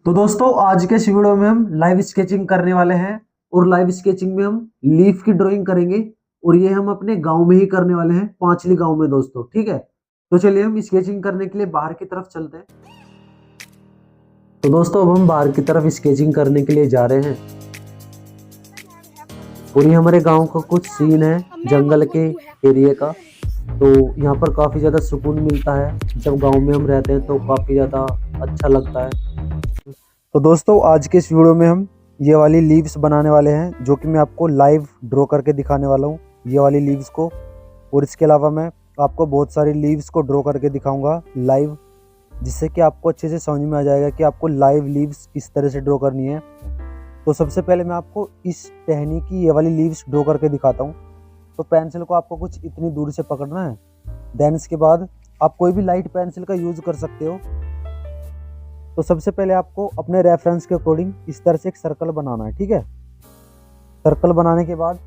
तो दोस्तों आज के इस वीडियो में हम लाइव स्केचिंग करने वाले हैं और लाइव स्केचिंग में हम लीफ की ड्राइंग करेंगे और ये हम अपने गांव में ही करने वाले हैं, पांचली गांव में दोस्तों। ठीक है, तो चलिए हम स्केचिंग करने के लिए बाहर की तरफ चलते हैं। तो दोस्तों अब हम बाहर की तरफ स्केचिंग करने के लिए जा रहे हैं और ये हमारे गाँव का कुछ सीन है जंगल के एरिया का। तो यहाँ पर काफी ज्यादा सुकून मिलता है, जब गाँव में हम रहते हैं तो काफी ज्यादा अच्छा लगता है। तो दोस्तों आज के इस वीडियो में हम ये वाली लीव्स बनाने वाले हैं, जो कि मैं आपको लाइव ड्रॉ करके दिखाने वाला हूँ ये वाली लीव्स को। और इसके अलावा मैं आपको बहुत सारी लीव्स को ड्रॉ करके दिखाऊंगा लाइव, जिससे कि आपको अच्छे से समझ में आ जाएगा कि आपको लाइव लीव्स किस तरह से ड्रॉ करनी है। तो सबसे पहले मैं आपको इस टहनी की ये वाली लीव्स ड्रॉ करके दिखाता हूँ। तो पेंसिल को आपको कुछ इतनी दूर से पकड़ना है। देन इसके बाद आप कोई भी लाइट पेंसिल का यूज़ कर सकते हो। तो सबसे पहले आपको अपने रेफरेंस के अकॉर्डिंग इस तरह से एक सर्कल बनाना है। ठीक है, सर्कल बनाने के बाद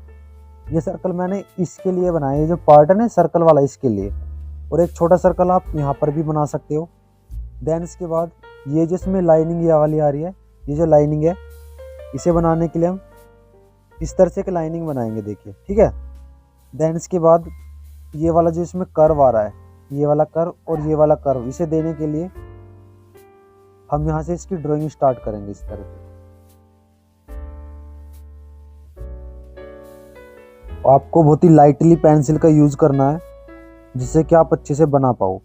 ये सर्कल मैंने इसके लिए बनाया है, जो पार्ट है ना सर्कल वाला इसके लिए। और एक छोटा सर्कल आप यहाँ पर भी बना सकते हो। देन इसके बाद ये जिसमें लाइनिंग ये वाली आ रही है, ये जो लाइनिंग है इसे बनाने के लिए हम इस तरह से एक लाइनिंग बनाएंगे, देखिए। ठीक है, देन इसके बाद ये वाला जो इसमें कर्व आ रहा है, ये वाला कर्व और ये वाला कर्व, इसे देने के लिए हम यहाँ से इसकी ड्राइंग स्टार्ट करेंगे इस तरह से। आपको बहुत ही लाइटली पेंसिल का यूज करना है, जिससे कि आप अच्छे से बना पाओ।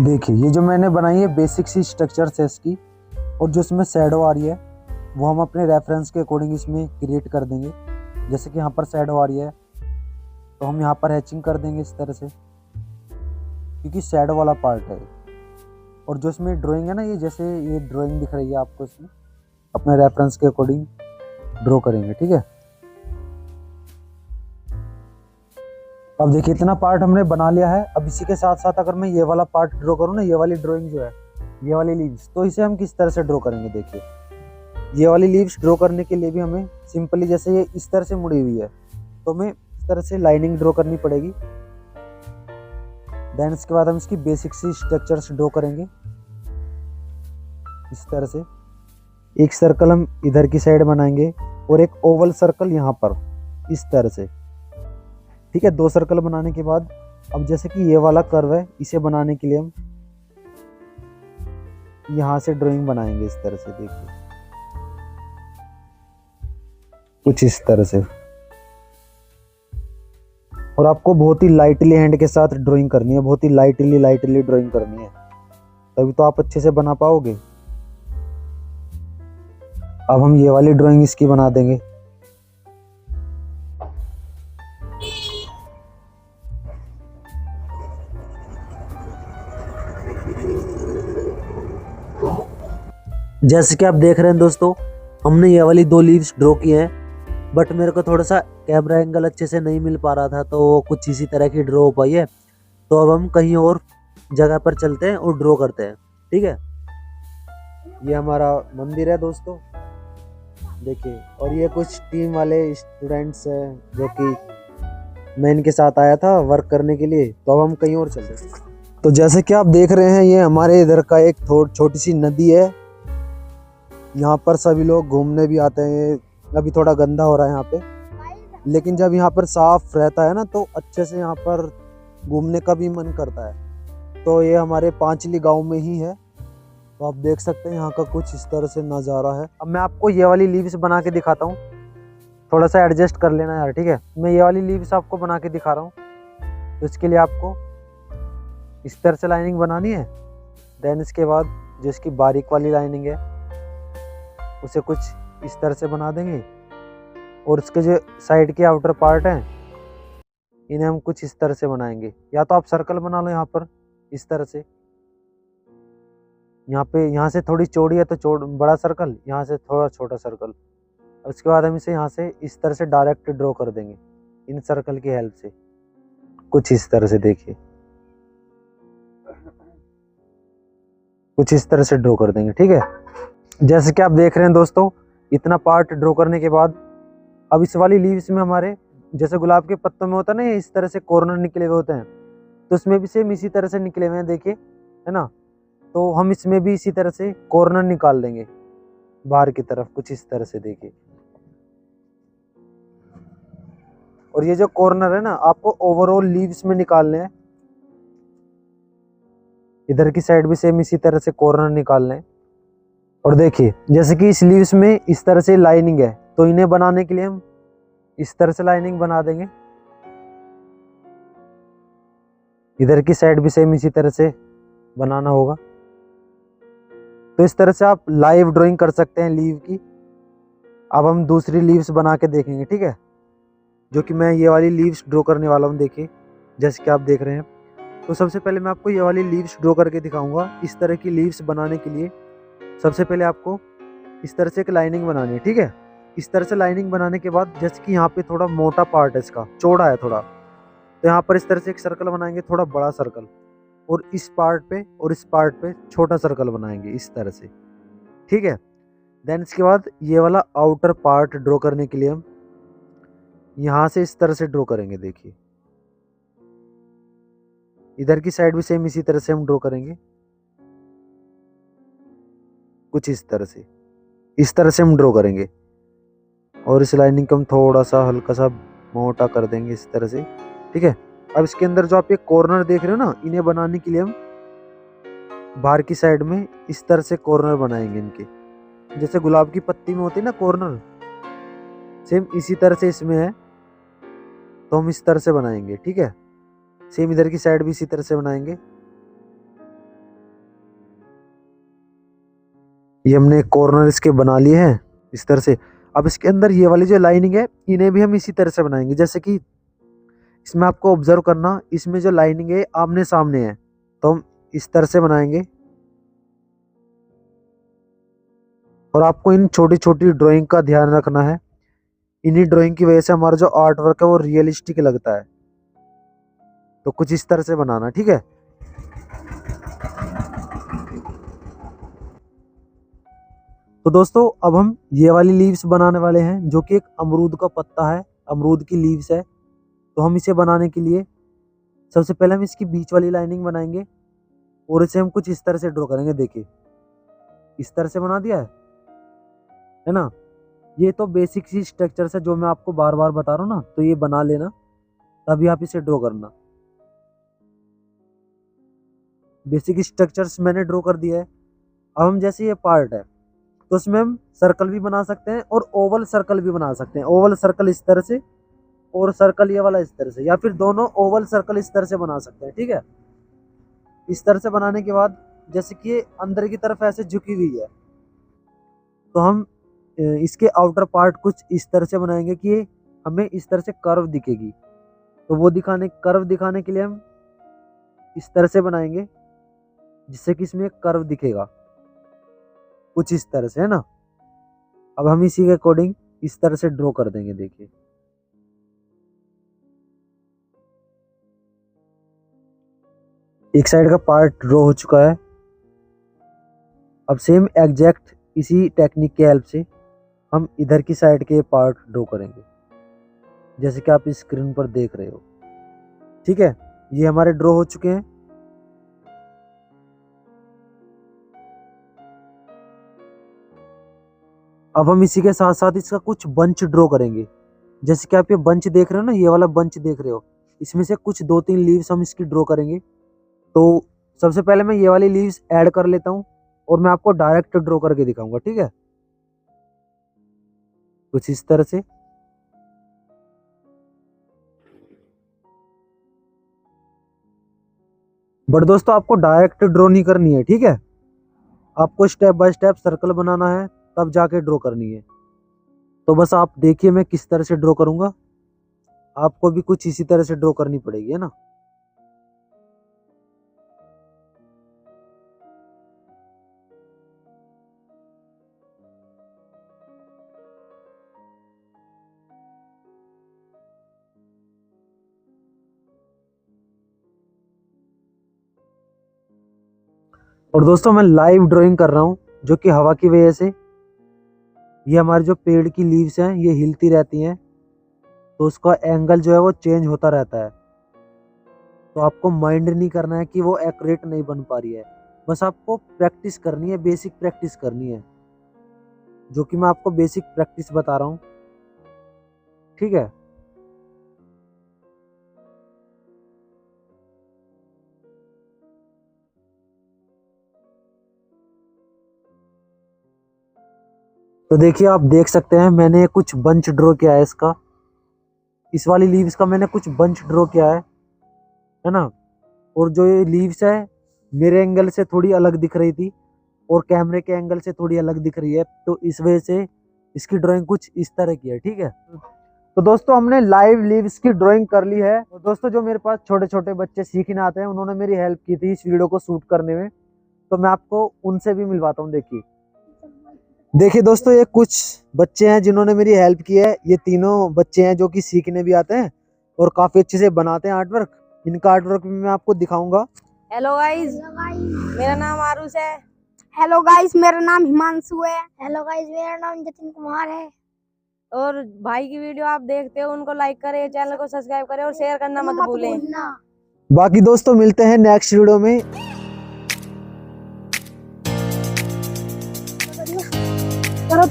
देखिए ये जो मैंने बनाई है बेसिक सी स्ट्रक्चर है इसकी, और जो इसमें शैडो आ रही है वो हम अपने रेफरेंस के अकॉर्डिंग इसमें क्रिएट कर देंगे। जैसे कि यहाँ पर शैडो आ रही है तो हम यहाँ पर हैचिंग कर देंगे इस तरह से, क्योंकि शैडो वाला पार्ट है। और जो इसमें ड्राइंग है ना, ये जैसे ये ड्राइंग दिख रही है आपको, इसमें अपने रेफरेंस के अकॉर्डिंग ड्रॉ करेंगे। ठीक है, अब देखिए इतना पार्ट हमने बना लिया है। अब इसी के साथ साथ अगर मैं ये वाला पार्ट ड्रॉ करूँ ना, ये वाली ड्राइंग जो है, ये वाली लीव्स, तो इसे हम किस तरह से ड्रॉ करेंगे। देखिए ये वाली लीव्स ड्रॉ करने के लिए भी हमें सिंपली, जैसे ये इस तरह से मुड़ी हुई है तो हमें इस तरह से लाइनिंग ड्रॉ करनी पड़ेगी। देन इसके बाद हम इसकी बेसिक सी स्ट्रक्चर्स ड्रॉ करेंगे इस तरह से। एक सर्कल हम इधर की साइड बनाएंगे और एक ओवल सर्कल यहाँ पर इस तरह से। ठीक है, दो सर्कल बनाने के बाद अब जैसे कि ये वाला कर्व है, इसे बनाने के लिए हम यहाँ से ड्राइंग बनाएंगे इस तरह से। देखिए कुछ इस तरह से। और आपको बहुत ही लाइटली हैंड के साथ ड्राइंग करनी है, बहुत ही लाइटली ड्राइंग करनी है, तभी तो आप अच्छे से बना पाओगे। अब हम ये वाली ड्राइंग इसकी बना देंगे। जैसे कि आप देख रहे हैं दोस्तों, हमने ये वाली दो लीव्स ड्रॉ की हैं, बट मेरे को थोड़ा सा कैमरा एंगल अच्छे से नहीं मिल पा रहा था, तो कुछ इसी तरह की ड्रॉ हो पाई है। तो अब हम कहीं और जगह पर चलते हैं और ड्रॉ करते हैं। ठीक है, ये हमारा मंदिर है दोस्तों, देखिए। और ये कुछ टीम वाले स्टूडेंट्स हैं जो कि मैं इनके साथ आया था वर्क करने के लिए। तो अब हम कहीं और चलते हैं। तो जैसे कि आप देख रहे हैं, ये हमारे इधर का एक छोटी सी नदी है। यहाँ पर सभी लोग घूमने भी आते हैं। अभी थोड़ा गंदा हो रहा है यहाँ पे, लेकिन जब यहाँ पर साफ रहता है ना, तो अच्छे से यहाँ पर घूमने का भी मन करता है। तो ये हमारे पांचली गांव में ही है। तो आप देख सकते हैं यहाँ का कुछ इस तरह से नज़ारा है। अब मैं आपको ये वाली लीव्स बना के दिखाता हूँ, थोड़ा सा एडजस्ट कर लेना यार। ठीक है, मैं ये वाली लीव्स आपको बना के दिखा रहा हूँ। तो इसके लिए आपको इस तरह से लाइनिंग बनानी है। देन इसके बाद जो इसकी बारीक वाली लाइनिंग है उसे कुछ इस तरह से बना देंगे। और इसके जो साइड के आउटर पार्ट हैं, इन्हें हम कुछ इस तरह से बनाएंगे। या तो आप सर्कल बना लो यहाँ पर इस तरह से। यहाँ से थोड़ी चौड़ी है तो बड़ा सर्कल, यहाँ से थोड़ा छोटा सर्कल। उसके बाद हम इसे यहाँ से इस तरह से डायरेक्ट ड्रॉ कर देंगे इन सर्कल की हेल्प से, कुछ इस तरह से। देखिए कुछ इस तरह से ड्रॉ कर देंगे। ठीक है, जैसे कि आप देख रहे हैं दोस्तों, इतना पार्ट ड्रॉ करने के बाद अब इस वाली लीव्स में हमारे जैसे गुलाब के पत्तों में होता है ना, ये इस तरह से कॉर्नर निकले हुए होते हैं, तो इसमें भी सेम इसी तरह से निकले हुए हैं, देखिए, है ना। तो हम इसमें भी इसी तरह से कॉर्नर निकाल देंगे बाहर की तरफ, कुछ इस तरह से, देखिए। और ये जो कॉर्नर है ना, आपको ओवरऑल लीव्स में निकालने हैं। इधर की साइड भी सेम इसी तरह से कॉर्नर निकालने हैं। और देखिए, जैसे कि इस लीव्स में इस तरह से लाइनिंग है, तो इन्हें बनाने के लिए हम इस तरह से लाइनिंग बना देंगे। इधर की साइड भी सेम इसी तरह से बनाना होगा। तो इस तरह से आप लाइव ड्राइंग कर सकते हैं लीव की। अब हम दूसरी लीव्स बना के देखेंगे, ठीक है, जो कि मैं ये वाली लीव्स ड्रॉ करने वाला हूँ, देखिए, जैसे कि आप देख रहे हैं। तो सबसे पहले मैं आपको ये वाली लीव्स ड्रॉ करके दिखाऊंगा। इस तरह की लीव्स बनाने के लिए सबसे पहले आपको इस तरह से एक लाइनिंग बनानी है, ठीक है। इस तरह से लाइनिंग बनाने के बाद, जैसे कि यहाँ पे थोड़ा मोटा पार्ट है, इसका चौड़ा है थोड़ा, तो यहाँ पर इस तरह से एक सर्कल बनाएंगे, थोड़ा बड़ा सर्कल, और इस पार्ट पे और इस पार्ट पे छोटा सर्कल बनाएंगे इस तरह से, ठीक है। देन इसके बाद ये वाला आउटर पार्ट ड्रॉ करने के लिए हम यहाँ से इस तरह से ड्रॉ करेंगे, देखिए। इधर की साइड भी सेम इसी तरह से हम ड्रॉ करेंगे, कुछ इस तरह से हम ड्रॉ करेंगे। और इस लाइनिंग को हम थोड़ा सा हल्का सा मोटा कर देंगे इस तरह से, ठीक है। अब इसके अंदर जो आप ये कॉर्नर देख रहे हो ना, इन्हें बनाने के लिए हम बाहर की साइड में इस तरह से कॉर्नर बनाएंगे इनके, जैसे गुलाब की पत्ती में होती है ना कॉर्नर, सेम इसी तरह से इसमें है। तो हम इस तरह से बनाएंगे, ठीक है। सेम इधर की साइड भी इसी तरह से बनाएंगे। ये हमने कॉर्नर इसके बना लिए हैं इस तरह से। अब इसके अंदर ये वाली जो लाइनिंग है, इन्हें भी हम इसी तरह से बनाएंगे। जैसे कि इसमें आपको ऑब्जर्व करना, इसमें जो लाइनिंग है आमने सामने है, तो हम इस तरह से बनाएंगे। और आपको इन छोटी छोटी ड्राइंग का ध्यान रखना है। इन्हीं ड्राइंग की वजह से हमारा जो आर्ट वर्क है वो रियलिस्टिक लगता है। तो कुछ इस तरह से बनाना, ठीक है। तो दोस्तों, अब हम ये वाली लीव्स बनाने वाले हैं, जो कि एक अमरूद का पत्ता है, अमरूद की लीव्स है। तो हम इसे बनाने के लिए सबसे पहले हम इसकी बीच वाली लाइनिंग बनाएंगे, और इसे हम कुछ इस तरह से ड्रॉ करेंगे, देखिए, इस तरह से बना दिया है ना। ये तो बेसिक सी स्ट्रक्चर है जो मैं आपको बार बार बता रहा हूँ ना, तो ये बना लेना, तभी आप इसे ड्रॉ करना। बेसिक स्ट्रक्चर्स मैंने ड्रॉ कर दिया है। अब हम, जैसे ये पार्ट है, तो उसमें हम सर्कल भी बना सकते हैं और ओवल सर्कल भी बना सकते हैं। ओवल सर्कल इस तरह से, और सर्कल ये वाला इस तरह से, या फिर दोनों ओवल सर्कल इस तरह से बना सकते हैं, ठीक है। इस तरह से बनाने के बाद, जैसे कि ये अंदर की तरफ ऐसे झुकी हुई है, तो हम इसके आउटर पार्ट कुछ इस तरह से बनाएंगे कि ये हमें इस तरह से कर्व दिखेगी। तो वो कर्व दिखाने के लिए हम इस तरह से बनाएंगे, जिससे कि इसमें कर्व दिखेगा, कुछ इस तरह से, है ना। अब हम इसी के अकॉर्डिंग इस तरह से ड्रॉ कर देंगे, देखिए। एक साइड का पार्ट ड्रॉ हो चुका है। अब सेम एग्जैक्ट इसी टेक्निक के हेल्प से हम इधर की साइड के पार्ट ड्रॉ करेंगे, जैसे कि आप इस स्क्रीन पर देख रहे हो, ठीक है। ये हमारे ड्रॉ हो चुके हैं। अब हम इसी के साथ साथ इसका कुछ बंच ड्रॉ करेंगे। जैसे कि आप ये बंच देख रहे हो ना, ये वाला बंच देख रहे हो, इसमें से कुछ 2-3 लीव्स हम इसकी ड्रॉ करेंगे। तो सबसे पहले मैं ये वाली लीव्स ऐड कर लेता हूँ, और मैं आपको डायरेक्ट ड्रॉ करके दिखाऊंगा, ठीक है, कुछ इस तरह से। बट दोस्तों, आपको डायरेक्ट ड्रॉ नहीं करनी है, ठीक है। आपको स्टेप बाय स्टेप सर्कल बनाना है, तब जाके ड्रॉ करनी है। तो बस आप देखिए मैं किस तरह से ड्रॉ करूंगा। आपको भी कुछ इसी तरह से ड्रॉ करनी पड़ेगी, है ना। और दोस्तों, मैं लाइव ड्राइंग कर रहा हूँ, जो कि हवा की वजह से ये हमारे जो पेड़ की लीव्स हैं ये हिलती रहती हैं, तो उसका एंगल जो है वो चेंज होता रहता है। तो आपको माइंड नहीं करना है कि वो एक्यूरेट नहीं बन पा रही है, बस आपको प्रैक्टिस करनी है, बेसिक प्रैक्टिस करनी है, जो कि मैं आपको बेसिक प्रैक्टिस बता रहा हूँ। ठीक है। तो देखिए आप देख सकते हैं मैंने कुछ बंच ड्रॉ किया है इसका, इस वाली लीव्स का मैंने कुछ बंच ड्रॉ किया है ना। और जो ये लीव्स है मेरे एंगल से थोड़ी अलग दिख रही थी और कैमरे के एंगल से थोड़ी अलग दिख रही है, तो इस वजह से इसकी ड्राइंग कुछ इस तरह की है। ठीक है। तो दोस्तों हमने लाइव लीव्स की ड्राइंग कर ली है। तो दोस्तों जो मेरे पास छोटे छोटे बच्चे सीखने आते हैं उन्होंने मेरी हेल्प की थी इस वीडियो को शूट करने में, तो मैं आपको उनसे भी मिलवाता हूँ। देखिए दोस्तों ये कुछ बच्चे हैं जिन्होंने मेरी हेल्प की है। ये तीनों बच्चे हैं जो कि सीखने भी आते हैं और काफी अच्छे से बनाते हैं आर्ट वर्क। इनका आर्ट वर्क भी मैं आपको दिखाऊंगा। हेलो गाइस, मेरा नाम आरुष है। हेलो गाइस, मेरा नाम हिमांशु है। हेलो गाइस, मेरा नाम जतिन कुमार है। और भाई की वीडियो आप देखते हो उनको लाइक करें, चैनल को सब्सक्राइब करें और शेयर करना मत भूलें। बाकी दोस्तों मिलते हैं नेक्स्ट वीडियो में। हेलो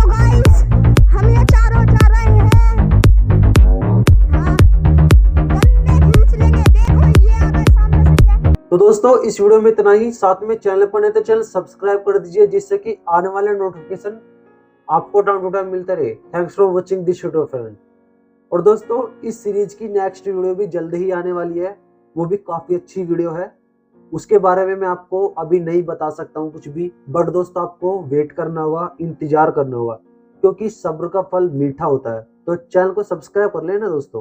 गाइस, हम ये चारों जा रहे हैं। हाँ, गन्ने खींच लेंगे। देखो ये आ गए सामने से। तो दोस्तों इस वीडियो में इतना ही। साथ में चैनल पर नहीं तो चैनल सब्सक्राइब कर दीजिए, जिससे कि आने वाले नोटिफिकेशन आपको टाइम टू टाइम मिलते रहे। Thanks for watching this video friend. और दोस्तों इस सीरीज की नेक्स्ट वीडियो भी जल्द ही आने वाली है, वो भी काफी अच्छी वीडियो है। उसके बारे में मैं आपको अभी नहीं बता सकता हूँ कुछ भी, बट दोस्तों आपको वेट करना होगा, इंतजार करना होगा, क्योंकि सब्र का फल मीठा होता है। तो चैनल को सब्सक्राइब कर लेना दोस्तों।